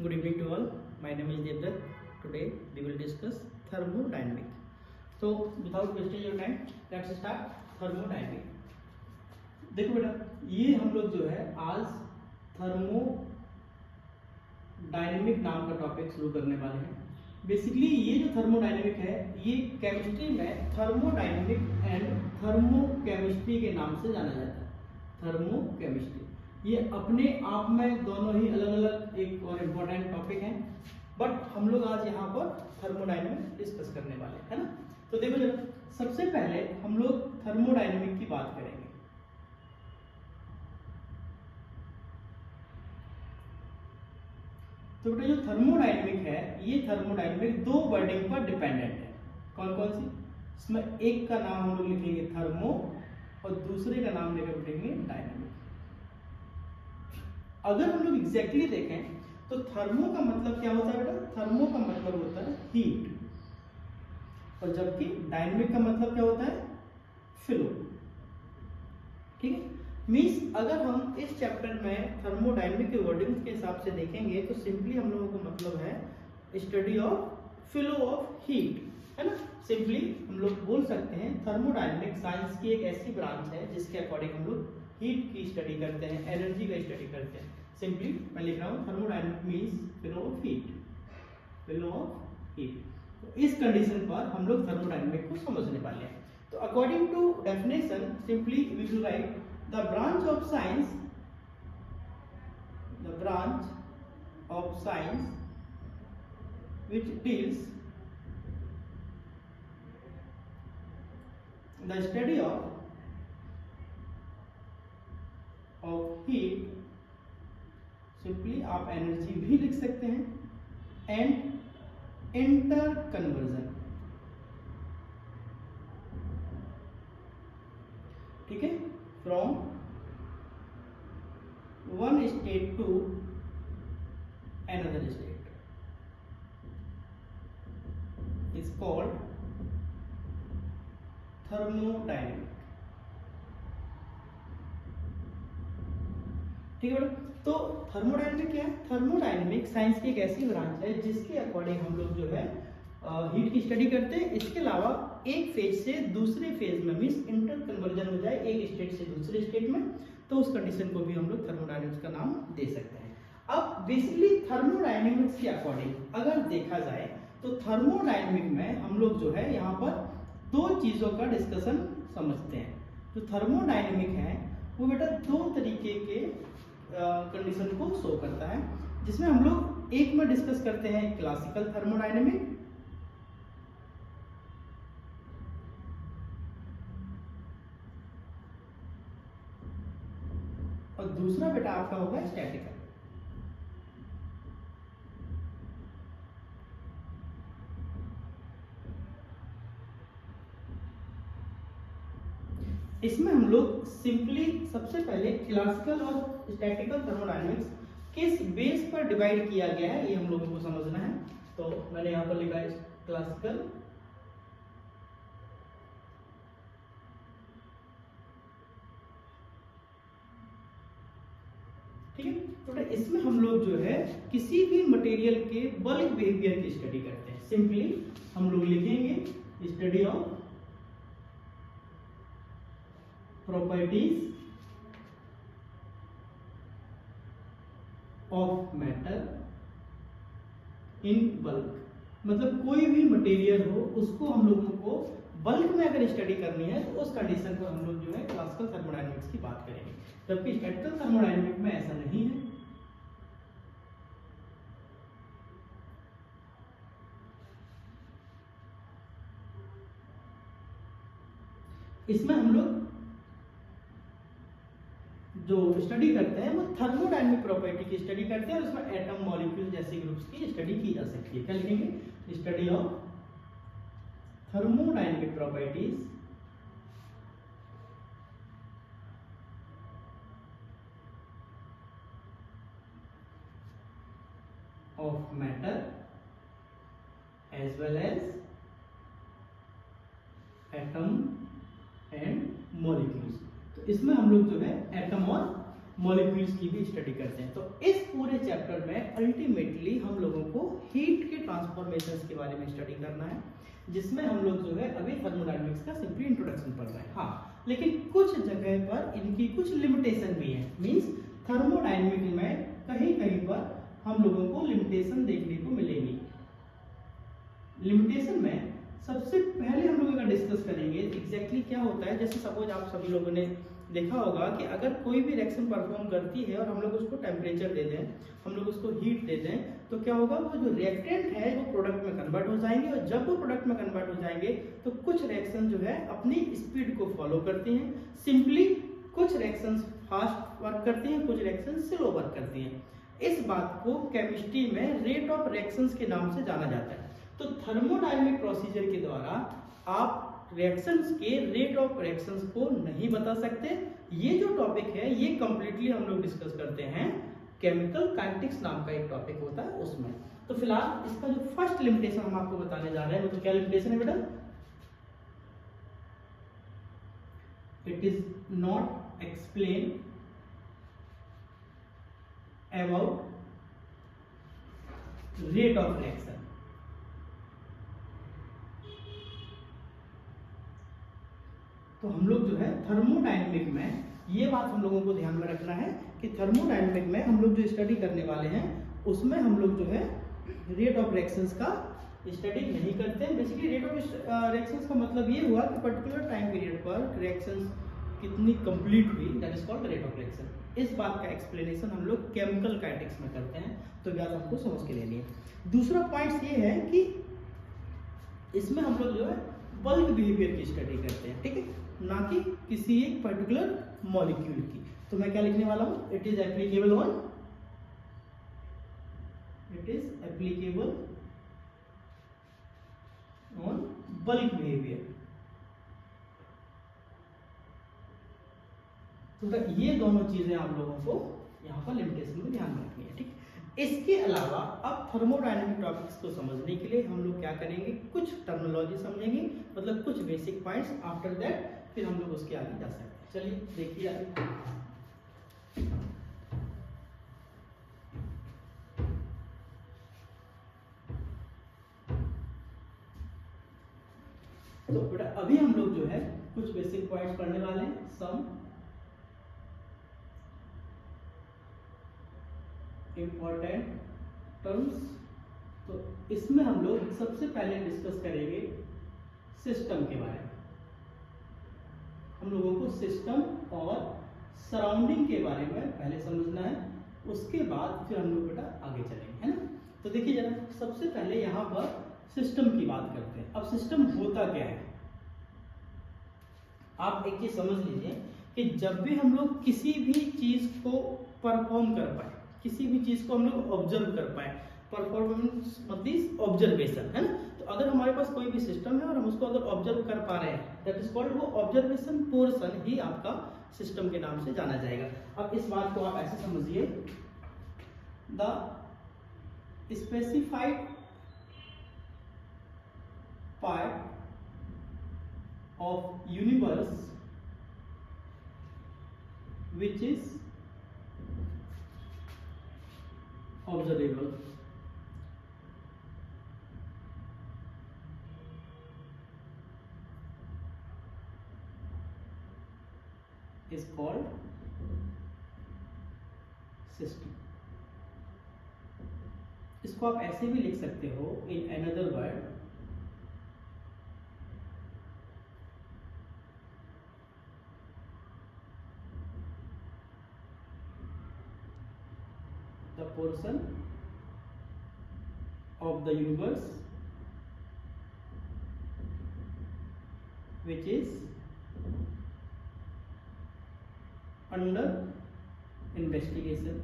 Good evening to all. My name is Devdutt. Today we will discuss thermodynamic. So without wasting your time, let's start thermodynamic. देखो बेटा, ये हम लोग जो है आज थर्मोडायनेमिक नाम का टॉपिक शुरू करने वाले हैं। बेसिकली ये जो थर्मोडायनेमिक है ये केमिस्ट्री में थर्मोडायनेमिक एंड थर्मोकेमिस्ट्री के नाम से जाना जाता है। थर्मोकेमिस्ट्री ये अपने आप में दोनों ही अलग अलग एक और इम्पोर्टेंट टॉपिक हैं, बट हम लोग आज यहाँ पर थर्मोडायनेमिक डिस्कस करने वाले हैं, है ना। तो देखो जरा, सबसे पहले हम लोग थर्मोडायनेमिक की बात करेंगे। तो बेटा जो थर्मोडायनेमिक है ये थर्मोडायनेमिक दो वर्डिंग पर डिपेंडेंट है। कौन कौन सी? इसमें एक का नाम हम लोग लिखेंगे थर्मो और दूसरे का नाम लेकर बैठेंगे डायनेमिक। अगर हम लोग एग्जैक्टली देखें तो थर्मो का मतलब क्या होता है बेटा? थर्मो का मतलब होता है हीट, और जबकि डायनेमिक का मतलब क्या होता है? फ्लो। ठीक है, मीन्स अगर हम इस चैप्टर में थर्मोडायनेमिक के वर्डिंग्स के हिसाब से देखेंगे तो सिंपली हम लोगों को मतलब है study of flow of heat, है ना। सिंपली हम लोग बोल सकते हैं थर्मोडायनेमिक साइंस की एक ऐसी ब्रांच है जिसके अकॉर्डिंग हम लोग हीट की स्टडी करते हैं, एनर्जी का स्टडी करते हैं। सिंपली मैं लिख रहा हूँ thermodynamic means flow of heat, flow of heat. तो इस कंडीशन पर हम लोग थर्मोडायनेमिक को समझने वाले हैं। तो according to definition simply we will write the branch of science which deals the study of heat, simply आप एनर्जी भी लिख सकते हैं, एंड इंटर कन्वर्जन। ठीक है, from one state to another state is called thermodynamic। ठीक है बेटा, तो थर्मोडायनेमिक क्या है? थर्मोडायनेमिक साइंस की एक ऐसी ब्रांच है जिसके अकॉर्डिंग हम लोग जो है हीट की स्टडी करते हैं। इसके अलावा एक फेज से दूसरे फेज में मींस इंटर कन्वर्जन हो जाए एक स्टेट से दूसरे स्टेट में, तो उस कंडीशन को भी हम लोग थर्मोडायनेमिक्स का नाम दे सकते हैं। अब बेसिकली थर्मोडायनेमिक्स के अकॉर्डिंग अगर देखा जाए तो थर्मोडायनेमिक में हम लोग जो है यहाँ पर दो चीजों का डिस्कशन समझते हैं। जो थर्मोडायनेमिक है वो बेटा दो तरीके के कंडीशन को शो करता है, जिसमें हम लोग एक में डिस्कस करते हैं क्लासिकल थर्मोडायनेमिक, और दूसरा बेटा आपका होगा स्टैटिकल। इसमें हम लोग सिंपली सबसे पहले क्लासिकल और स्टैटिकल थर्मोडायनेमिक्स किस बेस पर डिवाइड किया गया है ये हम लोगों को समझना है। तो मैंने यहां पर लिखा है क्लासिकल ठीक है। तो इसमें हम लोग जो है किसी भी मटेरियल के बल्क बिहेवियर की स्टडी करते हैं। सिंपली हम लोग लिखेंगे study of properties of matter in bulk. मतलब कोई भी मटेरियल हो उसको हम लोगों को बल्क में अगर स्टडी करनी है तो उस कंडीशन को हम लोग जो है क्लासिकल थर्मोडायनेमिक्स की बात करेंगे, जबकि स्टैटिकल थर्मोडायनेमिक में ऐसा नहीं है। इसमें हम लोग जो स्टडी करते हैं वो थर्मोडायनेमिक प्रॉपर्टी की स्टडी करते हैं, और उसमें एटम मॉलिक्यूल जैसे ग्रुप्स की स्टडी की जा सकती है। क्या लिखेंगे? Study of thermodynamic properties of matter as well as atom and molecules. तो इसमें हम लोग जो है एटम और मॉलिक्यूल्स की भी स्टडी करते हैं। तो इस पूरे चैप्टर में अल्टीमेटली हम लोगों को हीट के ट्रांसफॉर्मेशंस के बारे में स्टडी करना है, जिसमें हम लोग जो है अभी थर्मोडायनेमिक्स का सिंपली इंट्रोडक्शन पढ़ रहे हैं। हाँ, लेकिन कुछ जगह पर इनकी कुछ लिमिटेशन भी है। मींस थर्मोडायनेमिक्स में कहीं कहीं पर हम लोगों को लिमिटेशन देखने को मिलेगी। लिमिटेशन में सबसे पहले हम लोग अगर डिस्कस करेंगे एग्जैक्टली क्या होता है। जैसे सपोज आप सभी लोगों ने देखा होगा कि अगर कोई भी रिएक्शन परफॉर्म करती है और हम लोग उसको टेम्परेचर दे दें, हम लोग उसको हीट दे दें, तो क्या होगा, वो जो रिएक्टेंट है वो प्रोडक्ट में कन्वर्ट हो जाएंगे, और जब वो प्रोडक्ट में कन्वर्ट हो जाएंगे तो कुछ रिएक्शन जो है अपनी स्पीड को फॉलो करती हैं। सिंपली कुछ रिएक्शंस फास्ट वर्क करती हैं, कुछ रिएक्शन स्लो वर्क करती हैं। इस बात को केमिस्ट्री में रेट ऑफ रिएक्शंस के नाम से जाना जाता है। तो थर्मोडायनेमिक प्रोसीजर के द्वारा आप रिएक्शंस के रेट ऑफ रिएक्शंस को नहीं बता सकते। ये जो टॉपिक है ये कंप्लीटली हम लोग डिस्कस करते हैं केमिकल काइनेटिक्स नाम का एक टॉपिक होता है उसमें। तो फिलहाल इसका जो फर्स्ट लिमिटेशन हम आपको बताने जा रहे हैं वो तो क्या लिमिटेशन है बेटा, it is not explain about rate of reaction. तो हम लोग जो है थर्मोडायनेमिक में ये बात हम लोगों को ध्यान में रखना है कि थर्मोडायनेमिक में हम लोग जो स्टडी करने वाले हैं उसमें हम लोग जो है रेट ऑफ रिएक्शंस का स्टडी नहीं करते हैं। बेसिकली रेट ऑफ रिएक्शंस का मतलब ये हुआ कि पर्टिकुलर टाइम पीरियड पर रिएक्शंस कितनी कंप्लीट हुई, that is called rate of reaction. इस बात का एक्सप्लेनेशन हम लोग केमिकल काइनेटिक्स में करते हैं, तो बात हमको समझ के लेनी है। दूसरा पॉइंट ये है कि इसमें हम लोग जो है बल्क बिहेवियर की स्टडी करते हैं, ठीक है, ना कि किसी एक पर्टिकुलर मॉलिक्यूल की। तो मैं क्या लिखने वाला हूं, it is applicable on bulk behaviour. तो ये दोनों चीजें आप लोगों को यहाँ पर लिमिटेशन में ध्यान में रखनी है, ठीक। इसके अलावा अब थर्मोडायनेमिक टॉपिक्स को समझने के लिए हम लोग क्या करेंगे, कुछ टर्मिनोलॉजी समझेंगे, मतलब कुछ बेसिक पॉइंट्स। आफ्टर दैट फिर हम लोग उसके आगे जा सकते हैं। चलिए देखिए आगे। तो बेटा अभी हम लोग जो है कुछ बेसिक पॉइंट्स पढ़ने वाले हैं, सम इंपॉर्टेंट टर्म्स। तो इसमें हम लोग सबसे पहले डिस्कस करेंगे सिस्टम के बारे में। हम लोगों को सिस्टम और सराउंडिंग के बारे में पहले समझना है, उसके बाद फिर हम लोग बेटा आगे चलेंगे, है ना। तो देखिए जरा, सबसे पहले यहाँ पर सिस्टम की बात करते हैं। अब सिस्टम होता क्या है, आप एक चीज समझ लीजिए कि जब भी हम लोग किसी भी चीज को परफॉर्म कर पाए, किसी भी चीज को हम लोग ऑब्जर्व कर पाए, परफॉर्मेंस मतलब ऑब्जर्वेशन, है ना। तो अगर हमारे पास कोई भी सिस्टम है और हम उसको अगर ऑब्जर्व कर पा रहे हैं, दैट इज कॉल्ड, वो ऑब्जर्वेशन पोर्शन ही आपका सिस्टम के नाम से जाना जाएगा। अब इस बात को आप ऐसे समझिए, the specified part of universe which is observable is called system। इसको आप ऐसे भी लिख सकते हो in another word, the portion of the universe which is under investigation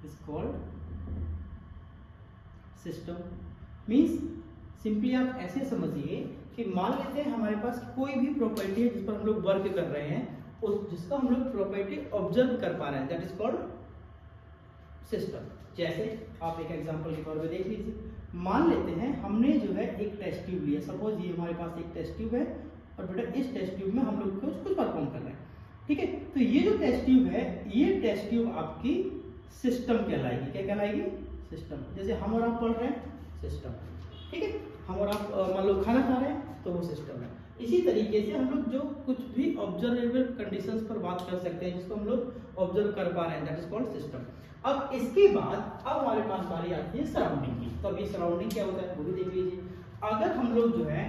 is called system। Means simply आप ऐसे समझिए कि मान लेते हैं हमारे पास कोई भी प्रॉपर्टी है जिस पर हम लोग वर्क कर रहे हैं, उस जिसका हम लोग प्रॉपर्टी ऑब्जर्व कर पा रहे हैं, दैट इज कॉल्ड सिस्टम। जैसे आप एक एग्जांपल के तौर पे देख लीजिए, मान लेते हैं हमने जो है एक टेस्ट ट्यूब लिया, सपोज ये हमारे पास एक टेस्ट ट्यूब है और बेटा इस टेस्ट ट्यूब में हम लोग कुछ परफॉर्म कर रहे हैं। ठीक है, तो ये जो टेस्ट ट्यूब है, ये टेस्ट ट्यूब आपकी सिस्टम कहलाएगी। क्या कहलाएगी? सिस्टम। जैसे हम और आप पढ़ रहे हैं, सिस्टम। ठीक है, हम और आप मान लो खाना खा रहे हैं तो वो सिस्टम है। इसी तरीके से हम लोग जो कुछ भी ऑब्जर्वेबल कंडीशंस पर बात कर सकते हैं, जिसको हम लोग ऑब्जर्व कर पा रहे हैं, दैट इज कॉल्ड सिस्टम। अब इसके बाद अब हमारे पास बारी आती है सराउंडिंग की। तो अभी सराउंडिंग क्या होता है वो भी देख लीजिए। अगर हम लोग जो है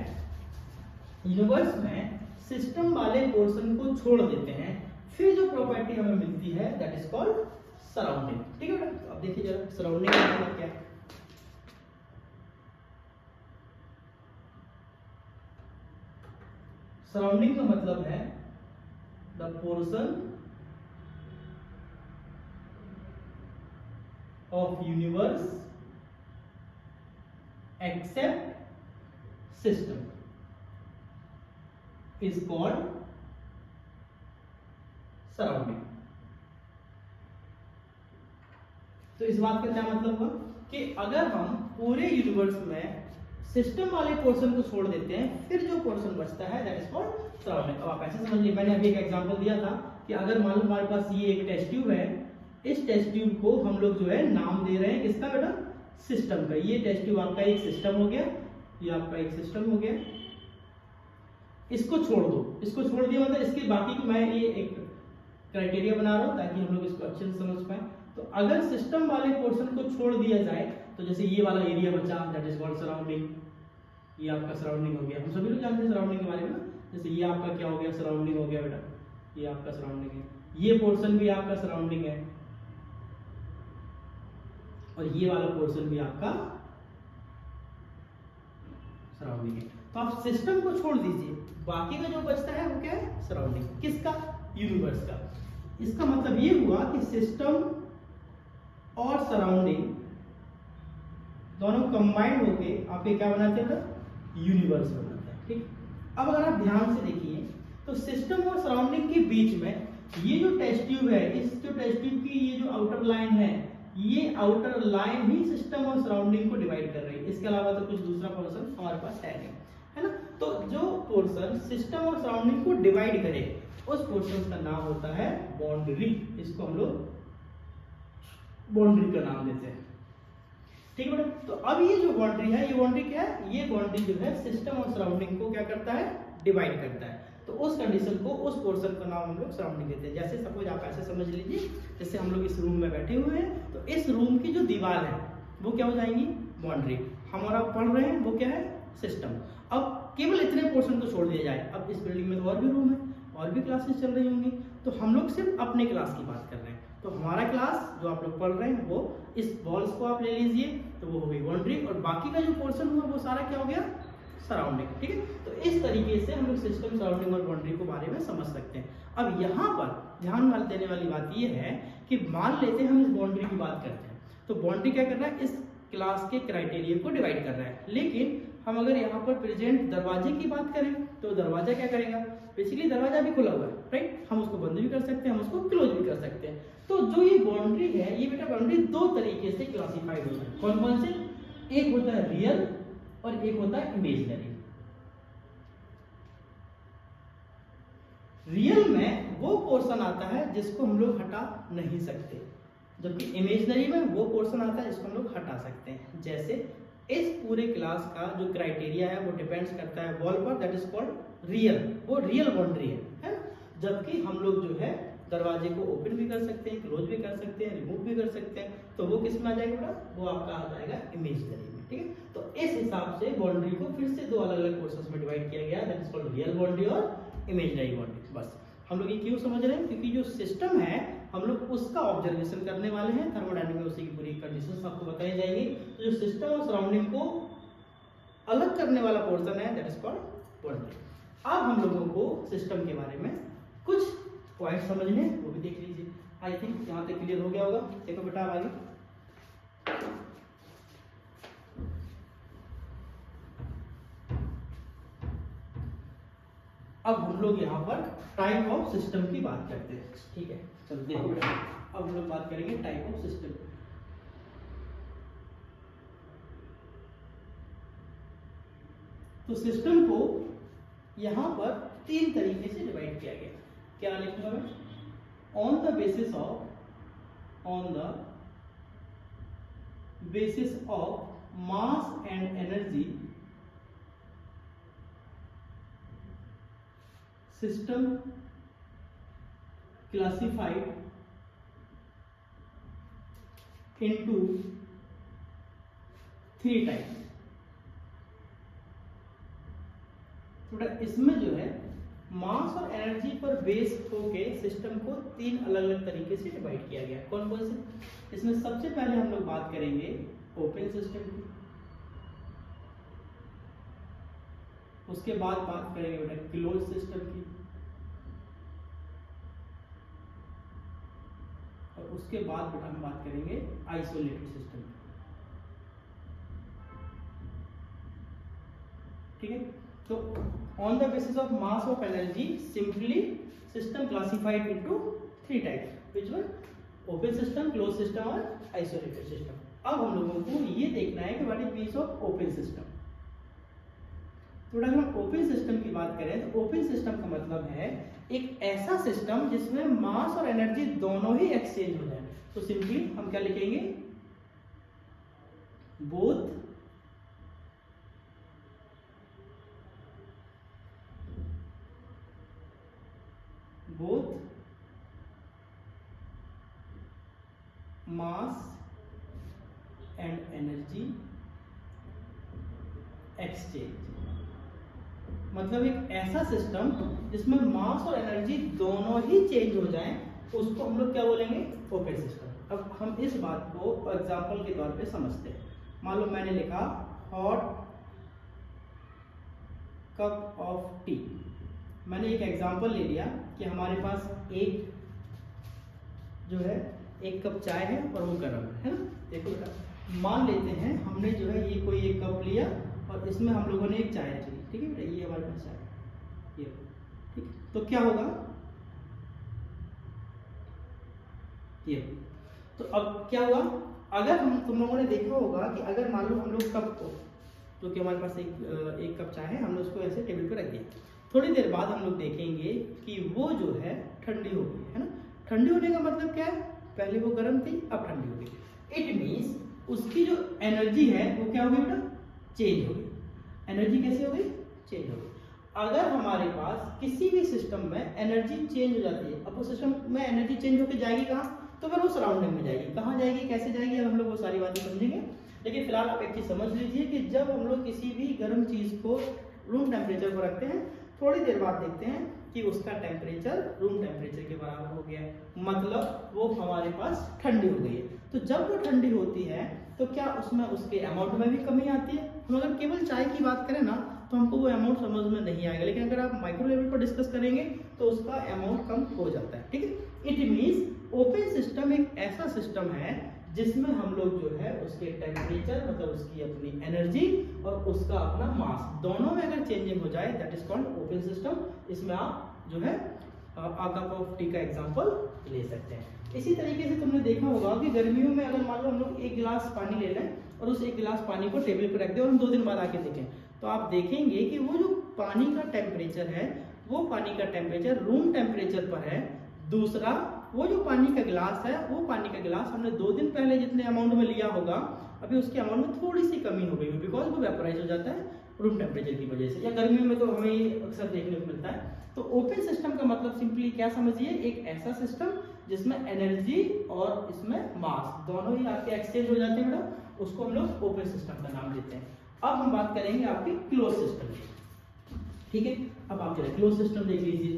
यूनिवर्स में सिस्टम वाले पोर्शन को छोड़ देते हैं, फिर जो प्रॉपर्टी हमें मिलती है दैट इज कॉल्ड सराउंडिंग। ठीक है बेटा, तो अब देखिए जरा सराउंडिंग का मतलब क्या है। सराउंडिंग का मतलब है the portion of universe except system is called surrounding. तो इस बात का क्या मतलब हुआ कि अगर हम पूरे यूनिवर्स में सिस्टम वाले पोर्शन को छोड़ देते हैं, फिर जो पोर्शन बचता है दैट इज कॉल्ड सराउंडिंग। अब आप ऐसे समझ लीजिए, मैंने अभी एक एग्जांपल दिया था कि अगर मान लो हमारे पास ये एक टेस्ट ट्यूब है, इस टेस्ट ट्यूब को हम लोग जो है नाम दे रहे हैं किसका बेटा? सिस्टम का। ये टेस्ट ट्यूब आपका एक सिस्टम हो गया, ये आपका एक सिस्टम हो गया। इसको छोड़ दो, इसको छोड़ दिया मतलब इसके बाकी को मैं ये एक क्राइटेरिया बना रहा हूं ताकि हम लोग इसको अच्छे से समझ पाए। तो अगर सिस्टम वाले पोर्शन को छोड़ दिया जाए, तो जैसे ये वाला एरिया बचा दैट इज कॉल्ड सराउंडिंग। ये आपका सराउंडिंग हो गया। हम सभी लोग जानते हैं सराउंडिंग के बारे में ना। जैसे ये आपका क्या हो गया? सराउंडिंग हो गया बेटा, ये आपका सराउंडिंग है। ये पोर्शन भी आपका सराउंडिंग है और ये वाला पोर्शन भी आपका सराउंडिंग है। तो आप सिस्टम को छोड़ दीजिए, बाकी का जो बचता है वो क्या है? सराउंडिंग। किसका? यूनिवर्स का। इसका मतलब ये हुआ कि सिस्टम और सराउंडिंग दोनों कंबाइंड होके आपके क्या बनाते हैं? यूनिवर्स बनाते हैं। ठीक, अब अगर आप ध्यान से देखिए तो सिस्टम और सराउंडिंग के बीच में ये जो टेस्ट ट्यूब है, इस जो टेस्ट ट्यूब की ये जो आउटर लाइन है, ये आउटर लाइन ही सिस्टम और सराउंडिंग को डिवाइड कर रही है। इसके अलावा तो कुछ दूसरा पोर्शन हमारे पास है नहीं, है ना। तो जो पोर्शन सिस्टम और सराउंडिंग को डिवाइड करे उस पोर्शन का नाम होता है बाउंड्री। इसको हम लोग बाउंड्री का नाम देते हैं। ठीक है बेटा, तो अब ये जो बाउंड्री है, ये बाउंड्री क्या है? ये बाउंड्री जो है सिस्टम और सराउंडिंग को क्या करता है? डिवाइड करता है। तो उस कंडीशन को, उस पोर्शन का नाम हम लोग सराउंडिंग देते हैं। जैसे सपोज आप ऐसे समझ लीजिए, जैसे हम लोग इस रूम में बैठे हुए हैं, तो इस रूम की जो दीवार है वो क्या हो जाएंगी? बाउंड्री। हमारा पढ़ रहे हैं वो क्या है? सिस्टम। अब केवल इतने पोर्शन को छोड़ दिया जाए, अब इस बिल्डिंग में तो और भी रूम है, और भी क्लासेस चल रही होंगी, तो हम लोग सिर्फ अपने क्लास की बात कर रहे हैं। तो हमारा क्लास जो आप लोग पढ़ रहे हैं वो इस वॉल्स को आप ले लीजिए, तो वो हो गई बाउंड्री, और बाकी का जो पोर्शन हुआ वो सारा क्या हो गया? सराउंडिंग। ठीक है, तो इस तरीके से हम लोग सिस्टम, सराउंडिंग और बाउंड्री के बारे में समझ सकते हैं। अब यहाँ पर ध्यान देने वाली बात ये है कि मान लेते हैं हम इस बाउंड्री की बात करते हैं, तो बाउंड्री क्या कर रहा है? इस क्लास के क्राइटेरिया को डिवाइड कर रहा है। लेकिन हम अगर यहाँ पर प्रेजेंट दरवाजे की बात करें तो दरवाजा क्या करेगा? बेसिकली दरवाजा भी खुला हुआ है, राइट। हम उसको बंद भी कर सकते हैं, हम उसको क्लोज भी कर सकते हैं। तो जो ये बाउंड्री है, ये बेटा बाउंड्री दो तरीके से क्लासिफाइड होता है। कौन कौन से? एक होता है रियल और एक होता है इमेजिनरी। रियल में वो पोर्शन आता है जिसको हम लोग हटा नहीं सकते, जबकि इमेजिनरी में वो पोर्शन आता है जिसको हम लोग हटा सकते हैं। जैसे इस पूरे क्लास का जो क्राइटेरिया है वो डिपेंड्स करता है वॉल पर, दैट इज कॉल्ड रियल। वो रियल बाउंड्री है। जबकि हम लोग जो है दरवाजे को ओपन भी कर सकते हैं, क्लोज भी कर सकते हैं, रिमूव भी कर सकते हैं, तो वो किस में आ जाएगा? वो आपका आ जाएगा इमेजिनरी में। ठीक है, तो इस हिसाब से बाउंड्री को फिर से दो अलग अलग पोर्शंस में डिवाइड किया गया, that is called real boundary और इमेजिनरी बाउंड्री। बस हम लोग ये क्यों समझ रहे हैं? क्योंकि जो सिस्टम है हम लोग उसका ऑब्जर्वेशन करने वाले हैं। थर्मोडायनामिक्स में उसी की पूरी कंडीशंस आपको बताई जाएंगी। तो जो सिस्टम और सराउंडिंग को अलग करने वाला पोर्शन है दैट इज कॉल्ड बाउंड्री। अब हम लोगों को सिस्टम के बारे में कुछ पॉइंट समझने, वो भी देख लीजिए। आई थिंक यहाँ तक क्लियर हो गया होगा। देखो बेटा अब आगे अब हम लोग यहाँ पर टाइप ऑफ सिस्टम की बात करते हैं। ठीक है, चलो देखो बेटा, अब हम लोग बात करेंगे टाइप ऑफ सिस्टम। तो सिस्टम को यहां पर 3 तरीके से डिवाइड किया गया। क्या लिखूंगा मैं? On the basis of mass and energy system classified into 3 types. थोड़ा इसमें जो है मास और एनर्जी पर बेस होके सिस्टम को 3 अलग अलग तरीके से डिवाइड किया गया। कौन कौन से? इसमें सबसे पहले हम लोग बात करेंगे ओपन सिस्टम की, उसके बाद बात करेंगे बेटा क्लोज सिस्टम की, और उसके बाद बेटा हम बात करेंगे आइसोलेटेड सिस्टम की। ठीक है, तो on the basis of mass of energy simply system classified into 3 types which were open system, close system और आइसोलेटेड सिस्टम। अब हम लोगों को ये देखना है कि what is means of open system. थोड़ा अगर हम ओपन सिस्टम की बात करें तो ओपन सिस्टम का मतलब है एक ऐसा सिस्टम जिसमें मास और एनर्जी दोनों ही एक्सचेंज हो जाए। तो सिंपली हम क्या लिखेंगे? Both mass and energy exchange. मतलब एक ऐसा सिस्टम जिसमें मास और एनर्जी दोनों ही चेंज हो जाएं, उसको हम लोग क्या बोलेंगे? Open system. अब हम इस बात को एग्जांपल के तौर पे समझते हैं। मान लो मैंने लिखा हॉट कप ऑफ टी। मैंने एक एग्जांपल ले लिया कि हमारे पास एक जो है एक कप चाय है और वो गर्म है ना। देखो बेटा, मान लेते हैं हमने जो है ये कोई एक कप लिया और इसमें हम लोगों ने एक चाय रख ली। ठीक है बेटा, ये हमारे पास चाय ये ठीक है। तो क्या होगा? ये तो अब क्या हुआ? अगर हम तुम लोगों ने देखा होगा कि अगर मान लो हम लोग कप को, जो कि हमारे पास एक कप चाय है, हमने उसको ऐसे टेबल पे रख दिया। थोड़ी देर बाद हम लोग देखेंगे कि वो जो है ठंडी हो गई है ना। ठंडी होने का मतलब क्या है? पहले वो गर्म थी, अब ठंडी हो गई। इट मीन्स उसकी जो एनर्जी है वो क्या हो गई बेटा? चेंज हो गई। एनर्जी कैसे हो गई? चेंज हो गई। अगर हमारे पास किसी भी सिस्टम में एनर्जी चेंज हो जाती है, अब वो सिस्टम में एनर्जी चेंज होकर जाएगी कहाँ? तो फिर वो सराउंडिंग में जाएगी। कहाँ जाएगी, कैसे जाएगी, अब हम लोग वो सारी बातें समझेंगे। लेकिन फिलहाल आप एक चीज समझ लीजिए कि जब हम लोग किसी भी गर्म चीज को रूम टेम्परेचर पर रखते हैं, थोड़ी देर बाद देखते हैं कि उसका टेम्परेचर रूम टेम्परेचर के बराबर हो गया है, मतलब वो हमारे पास ठंडी हो गई है। तो जब वो ठंडी होती है तो क्या उसमें उसके अमाउंट में भी कमी आती है? हम अगर केवल चाय की बात करें ना तो हमको वो अमाउंट समझ में नहीं आएगा, लेकिन अगर आप माइक्रो लेवल पर डिस्कस करेंगे तो उसका अमाउंट कम हो जाता है। ठीक है, इट मीन्स ओपन सिस्टम एक ऐसा सिस्टम है जिसमें हम लोग जो है उसके टेम्परेचर मतलब उसकी अपनी एनर्जी और उसका अपना मास दोनों में अगर चेंजिंग हो जाए, that is called open system. इसमें आप जो है आ कप ऑफ टी का एग्जांपल ले सकते हैं। इसी तरीके से तुमने देखा होगा कि गर्मियों में अगर मान लो हम लोग एक गिलास पानी ले लें और उस एक गिलास पानी को टेबल पर रख दें और हम 2 दिन बाद आके देखें, तो आप देखेंगे कि वो जो पानी का टेम्परेचर है वो पानी का टेम्परेचर रूम टेम्परेचर पर है। दूसरा, वो जो पानी का गिलास है वो पानी का गिलास हमने 2 दिन पहले जितने अमाउंट में लिया होगा, अभी उसके अमाउंट में थोड़ी सी कमी हो गई है, बिकॉज वो वेपोराइज हो जाता है रूम टेम्परेचर की वजह से, या गर्मियों में तो हमें ये अक्सर देखने को मिलता है। तो ओपन सिस्टम का मतलब सिंपली क्या समझिए, एक ऐसा सिस्टम जिसमें एनर्जी और इसमें मास दोनों ही आपके एक्सचेंज हो जाते हैं बेटा, उसको हम लोग ओपन सिस्टम का नाम देते हैं। अब हम बात करेंगे आपकी क्लोज सिस्टम की। ठीक है, अब आप चलिए क्लोज सिस्टम देख लीजिए।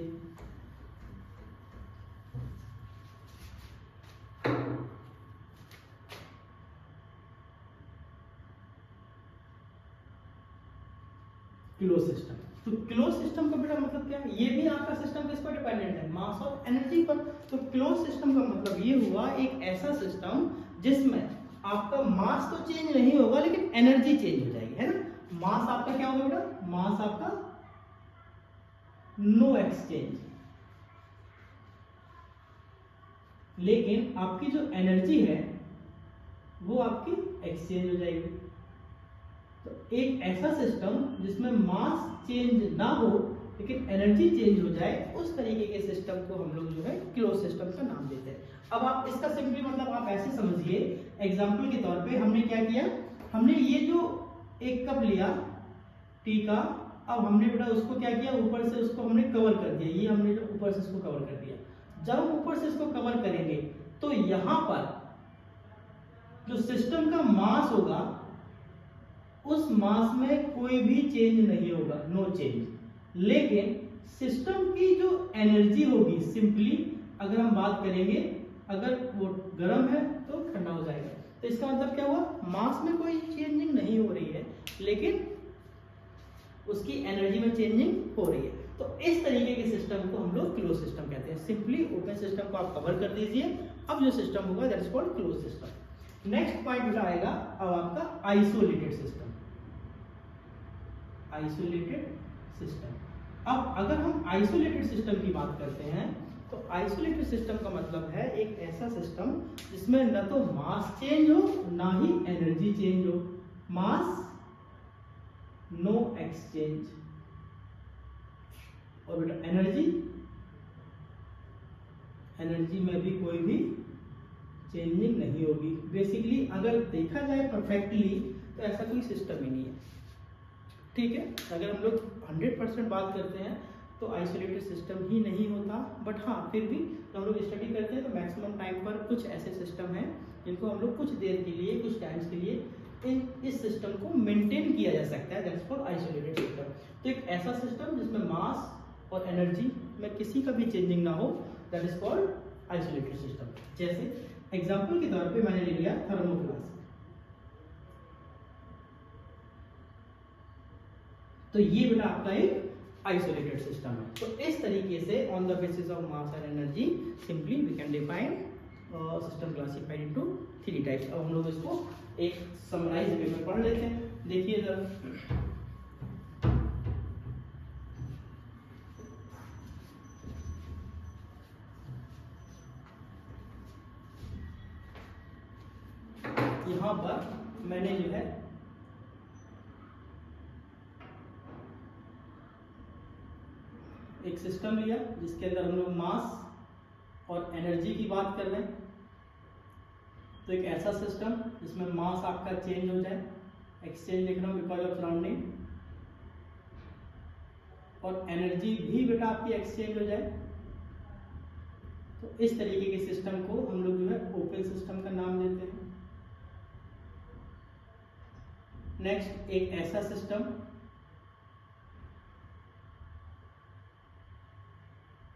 क्लोज सिस्टम, तो क्लोज सिस्टम का बेटा मतलब क्या है? ये भी आपका सिस्टम किस पर डिपेंडेंट है? मास और एनर्जी पर। तो क्लोज सिस्टम का मतलब ये हुआ एक ऐसा सिस्टम जिसमें आपका मास तो चेंज नहीं होगा लेकिन एनर्जी चेंज हो जाएगी, है ना। मास आपका क्या होगा बेटा? मास आपका नो एक्सचेंज, लेकिन आपकी जो एनर्जी है वो आपकी एक्सचेंज हो जाएगी। तो एक ऐसा सिस्टम जिसमें मास चेंज ना हो लेकिन एनर्जी चेंज हो जाए, उस तरीके के सिस्टम को हम लोग जो है क्लोज सिस्टम का नाम देते हैं। अब आप इसका सिंपली मतलब आप ऐसे समझिए, एग्जांपल के तौर पे हमने क्या किया, हमने ये जो एक कप लिया टी का, अब हमने बेटा उसको क्या किया, ऊपर से उसको हमने कवर कर दिया, ये हमने जो ऊपर से इसको कवर कर दिया। जब हम ऊपर से इसको कवर करेंगे तो यहां पर जो सिस्टम का मास होगा, उस मास में कोई भी चेंज नहीं होगा, नो चेंज। लेकिन सिस्टम की जो एनर्जी होगी, सिंपली अगर हम बात करेंगे, अगर वो गर्म है तो ठंडा हो जाएगा, तो इसका मतलब क्या हुआ, मास में कोई चेंजिंग नहीं हो रही है, लेकिन उसकी एनर्जी में चेंजिंग हो रही है। तो इस तरीके के सिस्टम को हम लोग क्लोज सिस्टम कहते हैं। सिंपली ओपन सिस्टम को आप कवर कर दीजिए, अब जो सिस्टम होगा that is called close system. Next point बेटा आएगा अब आपका आइसोलेटेड सिस्टम। आइसोलेटेड सिस्टम, अब अगर हम आइसोलेटेड सिस्टम की बात करते हैं तो आइसोलेटेड सिस्टम का मतलब है एक ऐसा सिस्टम जिसमें न तो मास चेंज हो ना ही एनर्जी चेंज हो। मास नो एक्सचेंज, और बेटा एनर्जी, एनर्जी में भी कोई भी चेंजिंग नहीं होगी। बेसिकली अगर देखा जाए परफेक्टली तो ऐसा कोई सिस्टम ही नहीं है, ठीक है। अगर हम लोग 100% बात करते हैं तो आइसोलेटेड सिस्टम ही नहीं होता, बट हाँ फिर भी जब हम लोग स्टडी करते हैं तो मैक्सिमम टाइम पर कुछ ऐसे सिस्टम हैं जिनको हम लोग कुछ देर के लिए, कुछ टाइम्स के लिए इस सिस्टम को मेंटेन किया जा सकता है, दैट्स कॉल्ड आइसोलेटेड सिस्टम। तो एक ऐसा सिस्टम जिसमें मास और एनर्जी में किसी का भी चेंजिंग ना हो, that is called isolated system. जैसे एग्जांपल के तौर पे मैंने ले लिया थर्मोफ्लास्क, तो ये बेटा आपका एक आइसोलेटेड सिस्टम है। तो इस तरीके से on the basis of mass and energy simply we can define system classified into 3 types. अब हम लोग इसको एक समराइज वे में पढ़ लेते हैं, देखिए जरा। यहां पर मैंने जो है एक सिस्टम लिया जिसके अंदर हम लोग मास और एनर्जी की बात कर रहे हैं। तो एक ऐसा सिस्टम जिसमें मास आपका चेंज हो जाए, एक्सचेंज लिख रहा हूं बिकॉज ऑफ सराउंडिंग, और एनर्जी भी बेटा आपकी एक्सचेंज हो जाए। तो इस तरीके के सिस्टम को हम लोग जो है ओपन सिस्टम का नाम देते हैं। नेक्स्ट एक ऐसा सिस्टम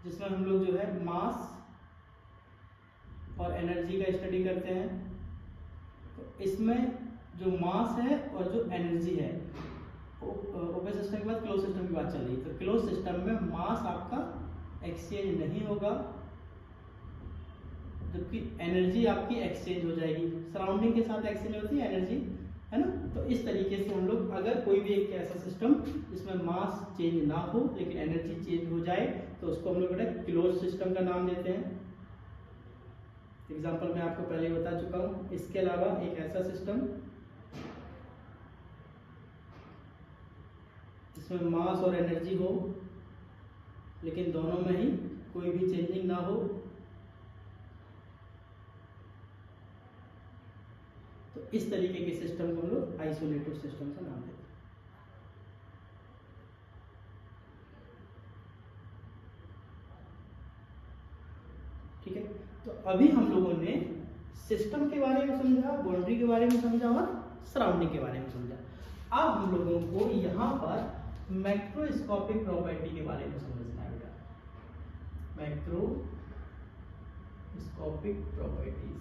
जिसमें हम लोग जो है मास और एनर्जी का स्टडी करते हैं। तो इसमें जो मास है और जो एनर्जी है, ओपन सिस्टम के बाद क्लोज सिस्टम की बात चल रही है। तो क्लोज सिस्टम में मास आपका एक्सचेंज नहीं होगा, जबकि एनर्जी आपकी एक्सचेंज हो जाएगी। सराउंडिंग के साथ एक्सचेंज होती है एनर्जी, है ना। तो इस तरीके से हम लोग अगर कोई भी एक ऐसा सिस्टम जिसमें मास चेंज ना हो लेकिन एनर्जी चेंज हो जाए तो उसको हम लोग बेटा क्लोज सिस्टम का नाम देते हैं। एग्जांपल मैं आपको पहले ही बता चुका हूं। इसके अलावा एक ऐसा सिस्टम जिसमें मास और एनर्जी हो लेकिन दोनों में ही कोई भी चेंजिंग ना हो, तो इस तरीके के सिस्टम को हम लोग आइसोलेटेड सिस्टम का नाम देते हैं। ठीक है, तो अभी हम लोगों ने सिस्टम के बारे में समझा, बाउंड्री के बारे में समझा और सराउंडिंग के बारे में समझा। अब हम लोगों को यहाँ पर मैक्रोस्कोपिक प्रॉपर्टी के बारे में समझना है बेटा। मैक्रोस्कोपिक प्रॉपर्टीज,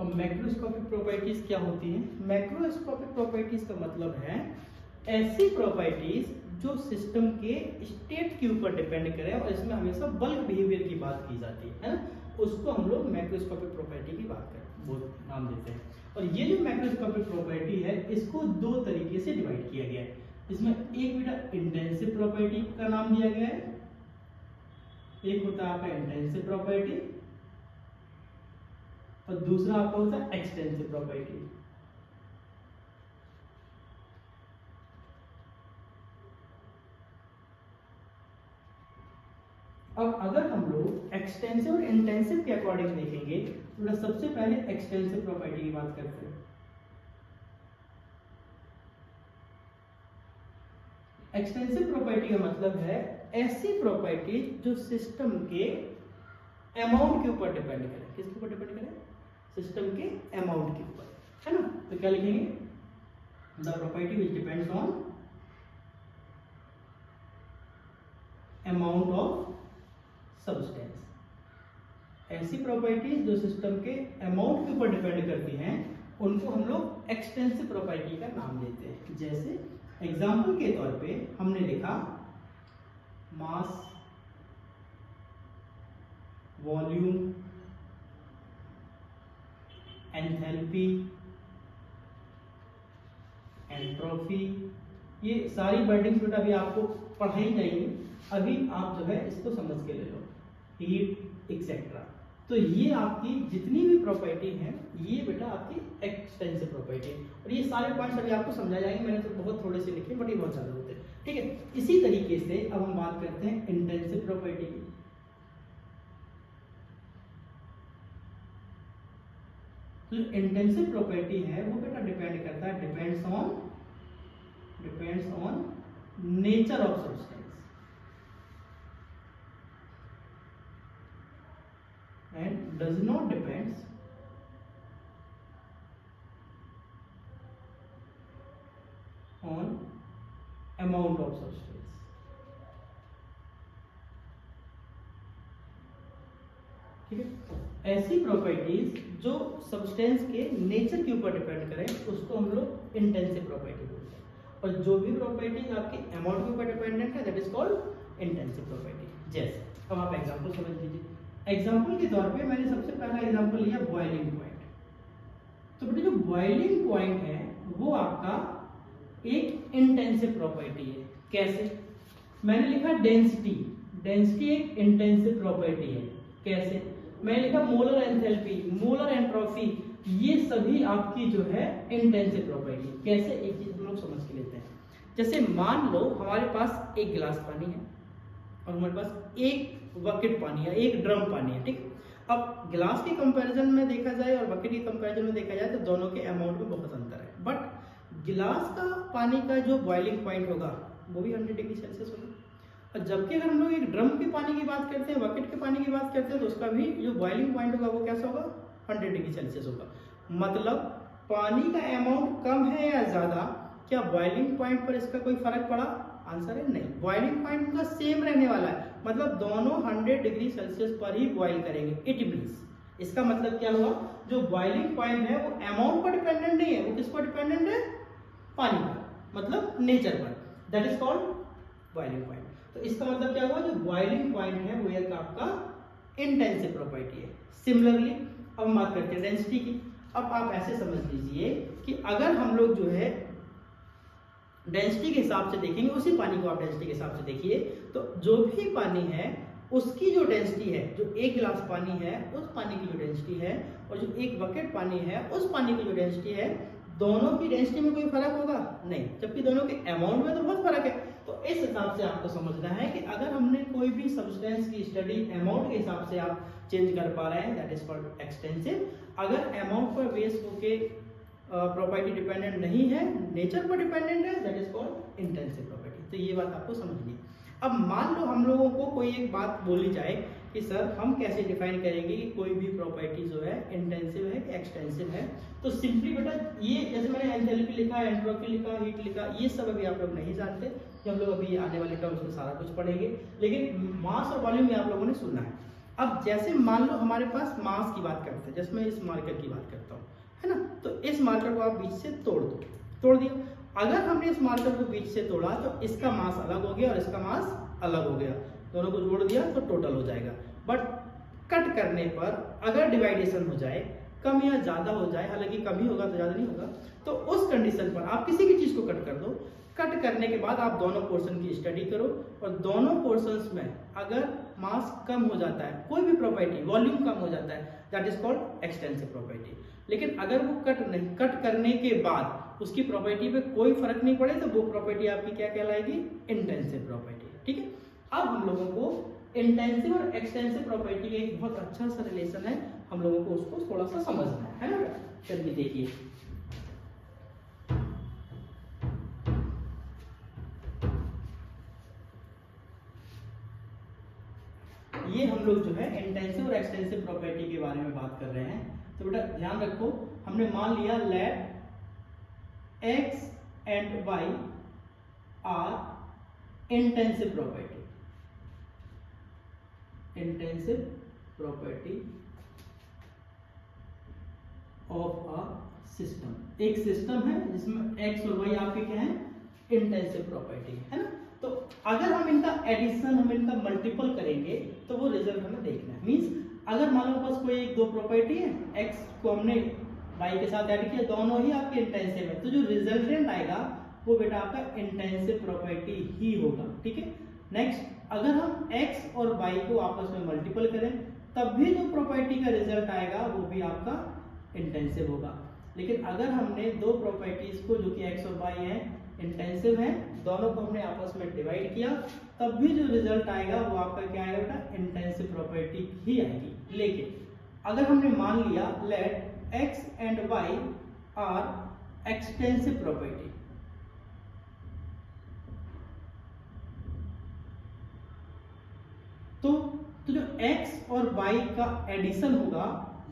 अब मैक्रोस्कोपिक प्रॉपर्टीज क्या होती हैं? मैक्रोस्कोपिक प्रॉपर्टीज का मतलब है ऐसी प्रॉपर्टीज जो सिस्टम के स्टेट के ऊपर डिपेंड करे और इसमें हमेशा बल्क बिहेवियर की बात की जाती है ना, उसको हम लोग मैक्रोस्कोपिक प्रॉपर्टी की बात करते हैं, नाम देते हैं। और ये जो मैक्रोस्कोपिक प्रॉपर्टी है इसको दो तरीके से डिवाइड किया गया है। इसमें एक बेटा इंटेंसिव प्रॉपर्टी का नाम दिया गया है, एक होता है आपका इंटेंसिव प्रॉपर्टी और दूसरा आपका होता है एक्सटेंसिव प्रॉपर्टी। अब अगर हम लोग एक्सटेंसिव और इंटेंसिव के अकॉर्डिंग देखेंगे तो सबसे पहले एक्सटेंसिव प्रॉपर्टी की बात करते हैं। एक्सटेंसिव प्रॉपर्टी का मतलब है ऐसी प्रॉपर्टी जो सिस्टम के अमाउंट के ऊपर डिपेंड करे। किसके ऊपर डिपेंड करे? सिस्टम के अमाउंट के ऊपर, है ना। तो क्या लिखेंगे? The property which depends on amount of substance. ऐसी प्रॉपर्टीज जो सिस्टम के अमाउंट के ऊपर डिपेंड करती हैं उनको हम लोग एक्सटेंसिव प्रॉपर्टी का नाम देते हैं। जैसे एग्जाम्पल के तौर पे हमने लिखा मास, वॉल्यूम, एंथैल्पी, एंट्रोपी। ये सारी वर्डिंग्स बेटा अभी आपको पढ़ाई जाएंगी, अभी आप जो है इसको समझ के ले लो। हीट एक्सेट्रा, तो ये आपकी जितनी भी प्रॉपर्टी है ये बेटा आपकी एक्सटेंसिव प्रॉपर्टी है। और ये सारे पॉइंट्स अभी आपको समझा जाएंगे, मैंने तो बहुत थोड़े से लिखे बट ये बहुत ज्यादा होते हैं, ठीक है। इसी तरीके से अब हम बात करते हैं इंटेंसिव प्रॉपर्टी की। तो इंटेंसिव प्रॉपर्टी है वो बेटा डिपेंड करता है, depends on nature of substance and does not depends on amount of substance। ठीक है। ऐसी प्रॉपर्टीज जो सब्सटेंस के नेचर के ऊपर डिपेंड करें उसको हम लोग इंटेंसिव प्रॉपर्टी बोलते हैं, और जो भी प्रॉपर्टीज आपके अमाउंट के ऊपर डिपेंडेंट है that is called intensive property. जैसे अब आप एग्जांपल समझ लीजिए। एग्जाम्पल के तौर पे मैंने सबसे पहला एग्जाम्पल लिया बॉइलिंग पॉइंट। तो बेटा जो बॉइलिंग पॉइंट है वो आपका एक इंटेंसिव प्रॉपर्टी है। कैसे? मैंने लिखा डेंसिटी, डेंसिटी एक इंटेंसिव प्रॉपर्टी है। कैसे? मैंने लिखा मोलर एंथैल्पी, मोलर एंट्रोपी, ये सभी आपकी जो है इंटेंसिव प्रॉपर्टी। कैसे? एक चीज हम लोग समझ के लेते हैं। जैसे मान लो हमारे पास एक गिलास पानी है और हमारे पास एक बकेट पानी है, एक ड्रम पानी है, ठीक। अब गिलास के कंपैरिजन में देखा जाए और बकेट के कंपैरिजन में देखा जाए तो दोनों के अमाउंट में बहुत अंतर है, बट गिलास का पानी का जो बॉइलिंग पॉइंट होगा वो भी 100 डिग्री सेल्सियस होगा। और जबकि अगर हम लोग एक ड्रम के पानी की बात करते हैं, बकेट के पानी की बात करते हैं, तो उसका भी जो बॉइलिंग पॉइंट होगा वो कैसा होगा? 100 डिग्री सेल्सियस होगा। मतलब पानी का अमाउंट कम है या ज्यादा, क्या बॉइलिंग पॉइंट पर इसका कोई फर्क पड़ा? आंसर है नहीं, बॉइलिंग पॉइंट उनका सेम रहने वाला है। मतलब दोनों 100 डिग्री सेल्सियस पर ही बॉइल करेंगे। इट मींस इसका मतलब क्या हुआ? जो बॉइलिंग पॉइंट है वो अमाउंट पर डिपेंडेंट नहीं है, वो किस पर डिपेंडेंट है? पानी पर, मतलब नेचर पर। That is called boiling point. तो इसका मतलब क्या हुआ? जो बॉइलिंग पॉइंट है वो एक आपका इंटेंसिव प्रॉपर्टी है। सिमिलरली अब हम बात करते हैं डेंसिटी की। अब आप ऐसे समझ लीजिए कि अगर हम लोग जो है डेंसिटी के हिसाब से देखेंगे, उसी पानी को आप डेंसिटी के हिसाब से देखिए, तो जो भी पानी है उसकी जो डेंसिटी है, जो एक गिलास पानी है उस पानी की जो डेंसिटी है और जो एक बकेट पानी है उस पानी की जो डेंसिटी है, दोनों की डेंसिटी में कोई फर्क होगा? नहीं, जबकि दोनों के अमाउंट में तो बहुत फर्क है। तो इस हिसाब से आपको समझना है कि अगर हमने कोई भी सब्सटेंस की स्टडी अमाउंट के हिसाब से आप चेंज कर पा रहे हैं दैट इज कॉल्ड एक्सटेंसिव। अगर अमाउंट पर बेस होके प्रॉपर्टी डिपेंडेंट नहीं है, नेचर पर डिपेंडेंट है, that is called intensive property. तो ये बात आपको समझनी है। अब मान लो हम लोगों को कोई एक बात बोली जाए कि सर हम कैसे डिफाइन करेंगे कि कोई भी प्रॉपर्टी जो है इंटेंसिव है कि एक्सटेंसिव है। तो सिंपली बेटा ये जैसे मैंने एंथैल्पी लिखा, एंट्रोपी लिखा, हीट लिखा, ये सब अभी आप लोग नहीं जानते, कि हम लोग अभी आने वाले टर्म्स में सारा कुछ पढ़ेंगे, लेकिन मास और वॉल्यूम में आप लोगों ने सुनना है। अब जैसे मान लो हमारे पास मास की बात करते हैं, जैसे मैं इस मार्कर की बात करता हूँ, है ना, तो इस मार्कर को आप बीच से तोड़ दिया। अगर हमने इस मार्कर को बीच से तोड़ा तो इसका मास अलग हो गया और इसका मास अलग हो गया, दोनों को जोड़ दिया तो टोटल हो जाएगा। बट कट करने पर अगर डिवाइडेशन हो जाए, कम या ज्यादा हो जाए, हालांकि कम ही होगा तो ज्यादा नहीं होगा, तो उस कंडीशन पर आप किसी भी चीज को कट कर दो। कट करने के बाद आप दोनों पोर्शन की स्टडी करो और दोनों पोर्शंस में अगर मास कम हो जाता है, कोई भी प्रॉपर्टी वॉल्यूम कम हो जाता है, that is called extensive property. लेकिन अगर वो कट करने के बाद उसकी प्रॉपर्टी पे कोई फर्क नहीं पड़े तो वो प्रॉपर्टी आपकी क्या कहलाएगी? Intensive property. ठीक है। अब हम लोगों को इंटेंसिव और एक्सटेंसिव प्रॉपर्टी का एक बहुत अच्छा सा रिलेशन है, हम लोगों को उसको थोड़ा सा समझना है ना। चलिए देखिए, ये हम लोग जो है इंटेंसिव और एक्सटेंसिव प्रॉपर्टी के बारे में बात कर रहे हैं। तो बेटा ध्यान रखो, हमने मान लिया let X and Y are intensive property, intensive property of a system. एक सिस्टम है जिसमें एक्स और वाई आपके क्या है, इंटेंसिव प्रॉपर्टी है ना। तो अगर हम इनका एडिशन, हम इनका मल्टीपल करेंगे तो वो रिजल्ट हमें देखना है। मींस अगर मान लो पास कोई एक दो प्रॉपर्टी है, एक्स को हमने वाई के साथ ऐड किया, दोनों ही आपके इंटेंसिव है, तो जो रिजल्टेंट आएगा वो बेटा आपका इंटेंसिव प्रॉपर्टी ही होगा। ठीक है। नेक्स्ट, अगर हम एक्स और वाई को आपस में मल्टीपल करें तब भी जो प्रॉपर्टी का रिजल्ट आएगा वो भी आपका इंटेंसिव होगा। लेकिन अगर हमने दो प्रॉपर्टीज को जो कि एक्स और वाई है इंटेंसिव है, दोनों को हमने आपस में डिवाइड किया, तब भी जो रिजल्ट आएगा वो आपका क्या आएगा बेटा, इंटेंसिव प्रॉपर्टी ही आएगी। लेकिन अगर हमने मान लिया let X and Y are extensive property, तो जो x और y का एडिशन होगा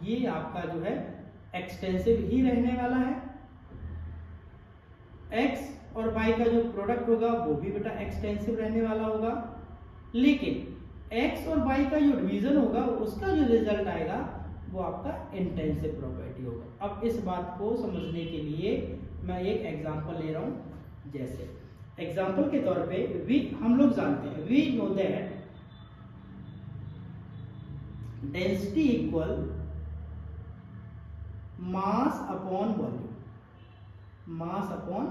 ये आपका जो है एक्सटेंसिव ही रहने वाला है। x और y का जो प्रोडक्ट होगा वो भी बेटा एक्सटेंसिव रहने वाला होगा। लेकिन x और y का जो डिवीजन होगा उसका जो रिजल्ट आएगा वो आपका इंटेंसिव प्रॉपर्टी होगा। अब इस बात को समझने के लिए मैं एक एग्जांपल ले रहा हूं। जैसे एग्जांपल के तौर पे हम लोग जानते हैं, we know that density equal mass upon volume, mass upon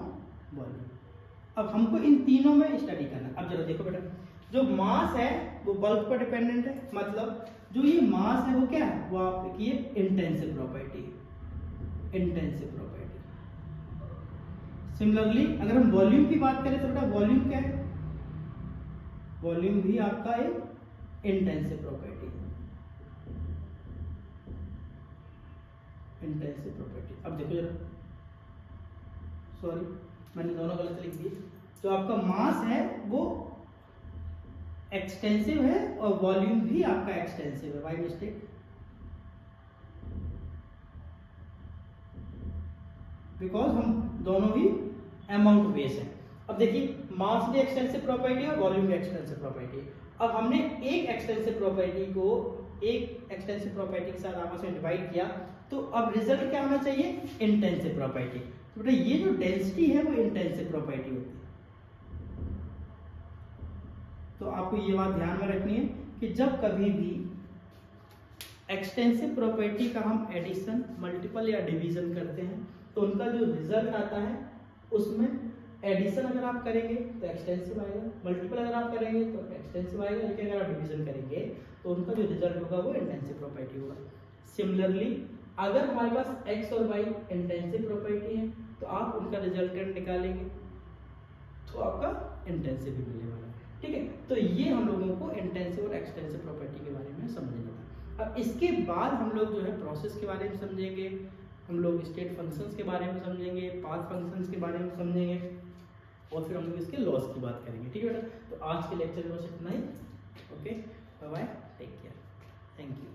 volume. अब हमको इन तीनों में स्टडी करना। अब जरा देखो बेटा, जो मास है वो बल्क पर डिपेंडेंट है, मतलब जो ये मास है वो क्या है, वो आपकी इंटेंसिव प्रॉपर्टी है, इंटेंसिव प्रॉपर्टी। सिमिलरली अगर हम वॉल्यूम की बात करें तो बेटा वॉल्यूम क्या है, वॉल्यूम भी आपका एक इंटेंसिव प्रॉपर्टी है, इंटेंसिव प्रॉपर्टी। अब देखो जरा, सॉरी मैंने दोनों गलत लिख दिए। जो आपका मास है वो एक्सटेंसिव है और वॉल्यूम भी आपका एक्सटेंसिव है, बाय मिस्टेक। बिकॉज हम दोनों ही अमाउंट बेस है। अब देखिए मास भी एक्सटेंसिव प्रॉपर्टी है और वॉल्यूम भी एक्सटेंसिव प्रॉपर्टी है। अब हमने एक एक्सटेंसिव प्रॉपर्टी को एक एक्सटेंसिव प्रॉपर्टी के साथ आपस में डिवाइड किया, तो अब रिजल्ट क्या होना चाहिए, इंटेंसिव प्रॉपर्टी। तो बेटा ये जो डेंसिटी है वो इंटेंसिव प्रॉपर्टी होती है। तो आपको ये बात ध्यान में रखनी है कि जब कभी भी एक्सटेंसिव प्रॉपर्टी का हम एडिशन, मल्टीपल या डिवीजन करते हैं तो उनका जो रिजल्ट आता है उसमें एडिशन अगर आप करेंगे तो एक्सटेंसिव आएगा, मल्टीपल अगर आप करेंगे तो एक्सटेंसिव आएगा, लेकिन अगर आप डिवीजन करेंगे तो उनका जो रिजल्ट होगा वो इंटेंसिव प्रॉपर्टी होगा। सिमिलरली अगर हमारे पास x और y इंटेंसिव प्रॉपर्टी है तो आप उनका रिजल्टेंट निकालेंगे तो आपका इंटेंसिव ही मिलने वाला है। ठीक है। तो ये हम लोगों को इंटेंसिव और एक्सटेंसिव प्रॉपर्टी के बारे में समझना था। अब इसके बाद हम लोग जो है प्रोसेस के बारे में समझेंगे, हम लोग स्टेट फंक्शंस के बारे में समझेंगे, पाथ फंक्शंस के बारे में समझेंगे और फिर हम लोग इसके लॉस की बात करेंगे। ठीक है बेटा, तो आज के लेक्चर में बस इतना ही। Okay, bye bye, take care, thank you.